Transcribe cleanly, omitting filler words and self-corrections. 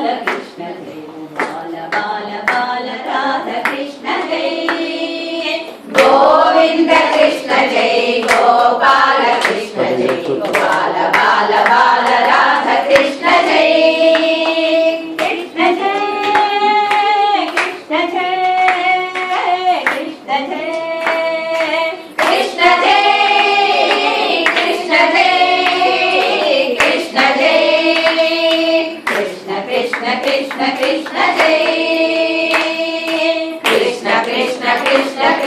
कृष्ण जय बाल बाल बाल राधा कृष्ण जय गोविंद कृष्ण जय गोपाल कृष्ण जय गोपाल बाल बाल राधा कृष्ण जय कृष्ण जय कृष्ण जय कृष्ण जय कृष्ण जय कृष्ण जय कृष्ण जय कृष्ण कृष्ण कृष्ण कृष्ण जय कृष्ण कृष्ण कृष्ण